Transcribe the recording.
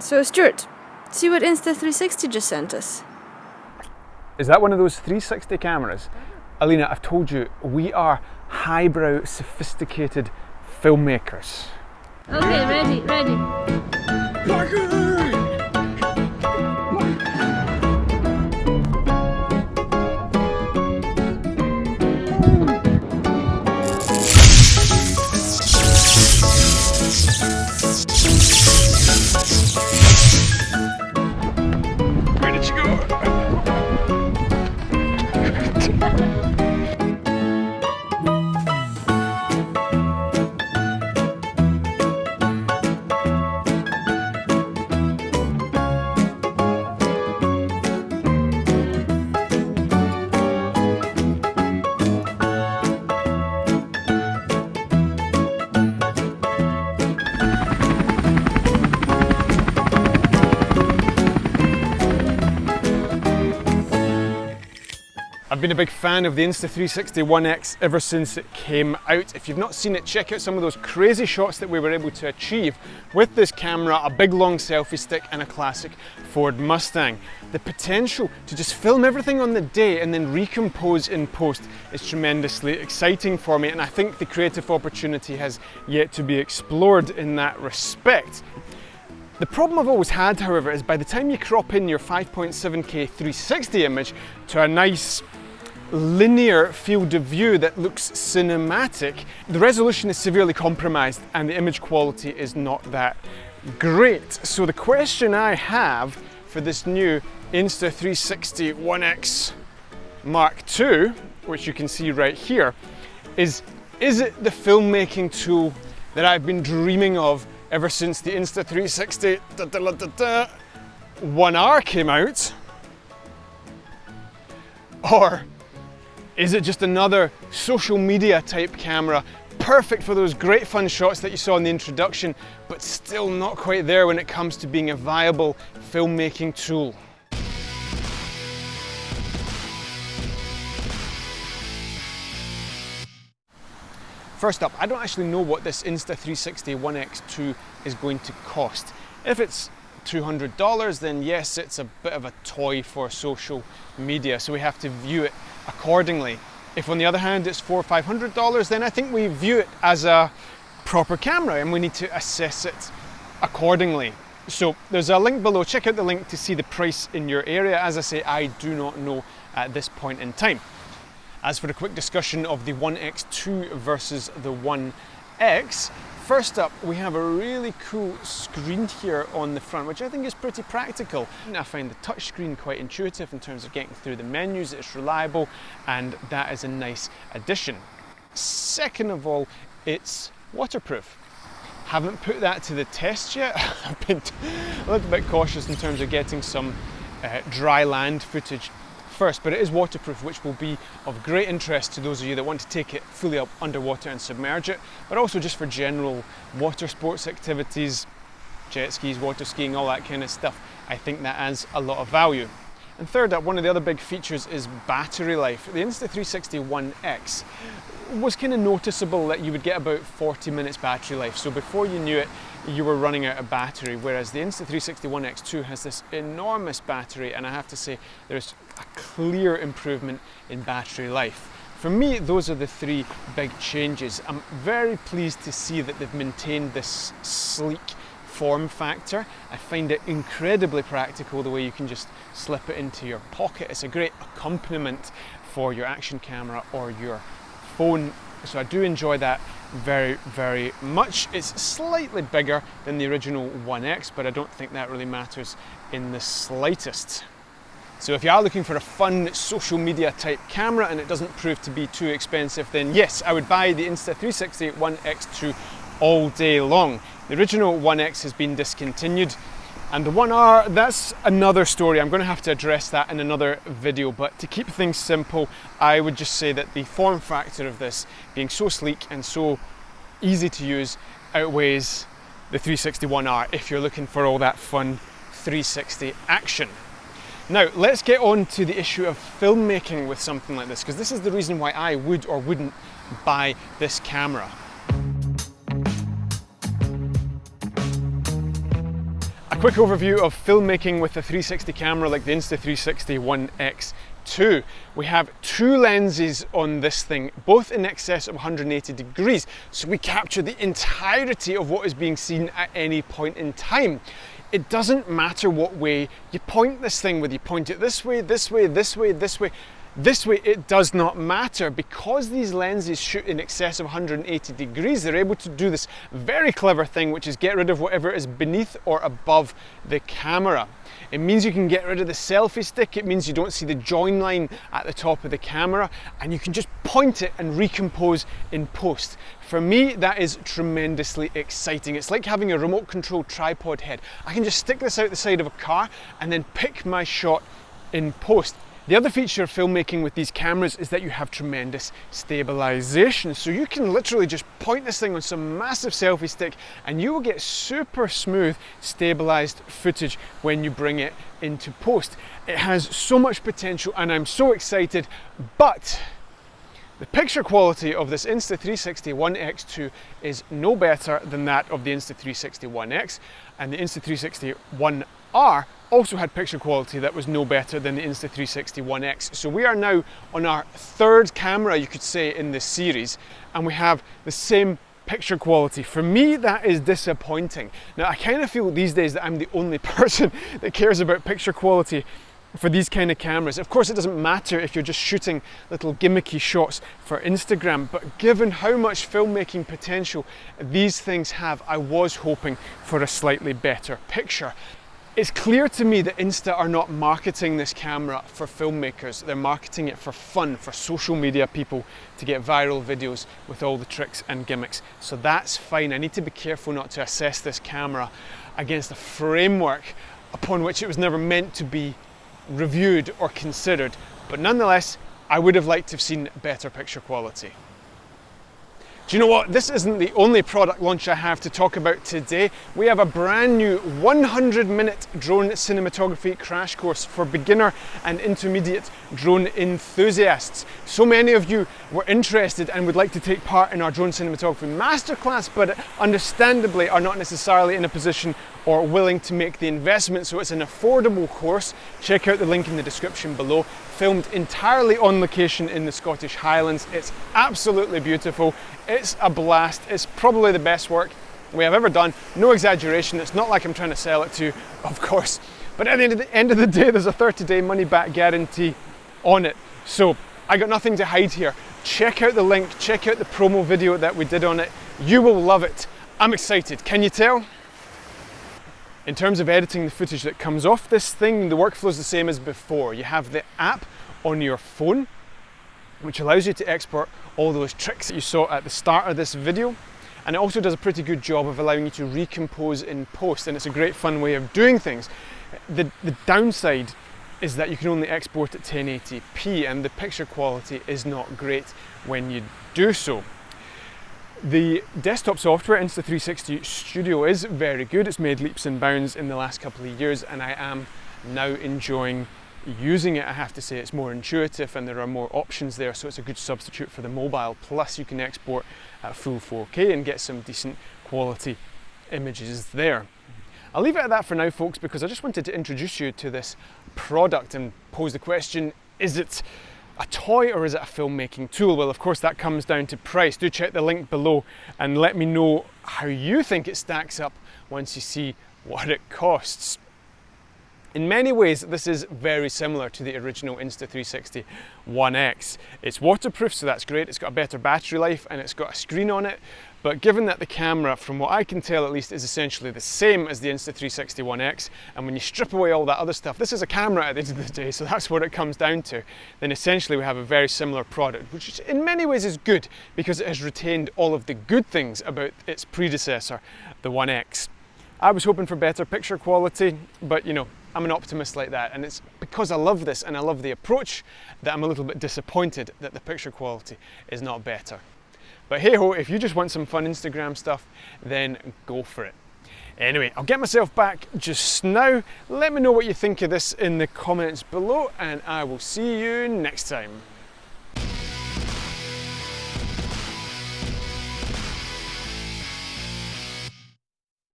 So Stewart, see what Insta360 just sent us. Is that one of those 360 cameras? Alina, I've told you, we are highbrow, sophisticated filmmakers. Okay, ready. Where did you go? I've been a big fan of the Insta360 One X ever since it came out. If you've not seen it, check out some of those crazy shots that we were able to achieve with this camera, a big long selfie stick and a classic Ford Mustang. The potential to just film everything on the day and then recompose in post is tremendously exciting for me, and I think the creative opportunity has yet to be explored in that respect. The problem I've always had, however, is by the time you crop in your 5.7K 360 image to a nice linear field of view that looks cinematic, the resolution is severely compromised and the image quality is not that great. So the question I have for this new Insta360 One X Mark II, which you can see right here, is it the filmmaking tool that I've been dreaming of ever since the Insta360 1R came out? Or is it just another social media type camera, perfect for those great fun shots that you saw in the introduction, but still not quite there when it comes to being a viable filmmaking tool? First up, I don't actually know what this Insta360 One X2 is going to cost. If it's $200, then yes, it's a bit of a toy for social media, so we have to view it accordingly. If on the other hand it's $400 or $500, then I think we view it as a proper camera and we need to assess it accordingly. So there's a link below, check out the link to see the price in your area. As I say, I do not know at this point in time. As for a quick discussion of the One X2 versus the One X, first up we have a really cool screen here on the front, which I think is pretty practical. I find the touchscreen quite intuitive in terms of getting through the menus, it's reliable, and that is a nice addition. Second of all, it's waterproof. Haven't put that to the test yet. I've been a little bit cautious in terms of getting some dry land footage first, but it is waterproof, which will be of great interest to those of you that want to take it fully up underwater and submerge it, but also just for general water sports activities, jet skis, water skiing, all that kind of stuff. I think that adds a lot of value. And third up, one of the other big features is battery life. The Insta360 One X was kind of noticeable that you would get about 40 minutes battery life, so before you knew it, you were running out of battery, whereas the Insta360 One X2 has this enormous battery, and I have to say there's a clear improvement in battery life. For me, those are the three big changes. I'm very pleased to see that they've maintained this sleek form factor. I find it incredibly practical the way you can just slip it into your pocket. It's a great accompaniment for your action camera or your phone, so I do enjoy that very, very much. It's slightly bigger than the original One X, but I don't think that really matters in the slightest. So if you are looking for a fun social media type camera and it doesn't prove to be too expensive, then yes, I would buy the Insta360 One X2 all day long. The original One X has been discontinued, and the 1R, that's another story. I'm going to have to address that in another video, but to keep things simple, I would just say that the form factor of this being so sleek and so easy to use outweighs the 360 1R if you're looking for all that fun 360 action. Now, let's get on to the issue of filmmaking with something like this, because this is the reason why I would or wouldn't buy this camera. A quick overview of filmmaking with a 360 camera like the Insta360 One X2. We have two lenses on this thing, both in excess of 180 degrees, so we capture the entirety of what is being seen at any point in time. It doesn't matter what way you point this thing, whether you point it this way, this way, this way, this way. This way, it does not matter. Because these lenses shoot in excess of 180 degrees, they're able to do this very clever thing, which is get rid of whatever is beneath or above the camera. It means you can get rid of the selfie stick, it means you don't see the join line at the top of the camera, and you can just point it and recompose in post. For me, that is tremendously exciting. It's like having a remote control tripod head. I can just stick this out the side of a car and then pick my shot in post. The other feature of filmmaking with these cameras is that you have tremendous stabilization. So you can literally just point this thing on some massive selfie stick and you will get super smooth stabilized footage when you bring it into post. It has so much potential and I'm so excited, but the picture quality of this Insta360 One X2 is no better than that of the Insta360 One X, and the Insta360 One R also had picture quality that was no better than the Insta360 One X. So we are now on our third camera, you could say, in this series, and we have the same picture quality. For me, that is disappointing. Now, I kind of feel these days that I'm the only person that cares about picture quality for these kind of cameras. Of course, it doesn't matter if you're just shooting little gimmicky shots for Instagram, but given how much filmmaking potential these things have, I was hoping for a slightly better picture. It's clear to me that Insta are not marketing this camera for filmmakers. They're marketing it for fun, for social media people to get viral videos with all the tricks and gimmicks. So that's fine. I need to be careful not to assess this camera against a framework upon which it was never meant to be reviewed or considered. But nonetheless, I would have liked to have seen better picture quality. Do you know what? This isn't the only product launch I have to talk about today. We have a brand new 100-minute drone cinematography crash course for beginner and intermediate drone enthusiasts. So many of you were interested and would like to take part in our drone cinematography masterclass, but understandably are not necessarily in a position or willing to make the investment. So it's an affordable course. Check out the link in the description below. Filmed entirely on location in the Scottish Highlands. It's absolutely beautiful. It's a blast. It's probably the best work we have ever done. No exaggeration. It's not like I'm trying to sell it to you, of course. But at the end of the day, there's a 30-day money-back guarantee on it. So I got nothing to hide here. Check out the link. Check out the promo video that we did on it. You will love it. I'm excited. Can you tell? In terms of editing the footage that comes off this thing, the workflow is the same as before. You have the app on your phone, which allows you to export all those tricks that you saw at the start of this video. And it also does a pretty good job of allowing you to recompose in post, and it's a great fun way of doing things. The downside is that you can only export at 1080p and the picture quality is not great when you do so. The desktop software, Insta360 Studio, is very good. It's made leaps and bounds in the last couple of years and I am now enjoying using it. I have to say it's more intuitive and there are more options there, so it's a good substitute for the mobile. Plus you can export at full 4K and get some decent quality images there. I'll leave it at that for now, folks, because I just wanted to introduce you to this product and pose the question, is it a toy or is it a filmmaking tool? Well, of course, that comes down to price. Do check the link below and let me know how you think it stacks up once you see what it costs. In many ways, this is very similar to the original Insta360 One X. It's waterproof, so that's great. It's got a better battery life and it's got a screen on it. But given that the camera, from what I can tell at least, is essentially the same as the Insta360 One X, and when you strip away all that other stuff, this is a camera at the end of the day, so that's what it comes down to, then essentially we have a very similar product, which in many ways is good because it has retained all of the good things about its predecessor, the One X. I was hoping for better picture quality, but you know, I'm an optimist like that, and it's because I love this and I love the approach that I'm a little bit disappointed that the picture quality is not better. But hey ho, if you just want some fun Instagram stuff, then go for it. Anyway, I'll get myself back just now. Let me know what you think of this in the comments below, and I will see you next time.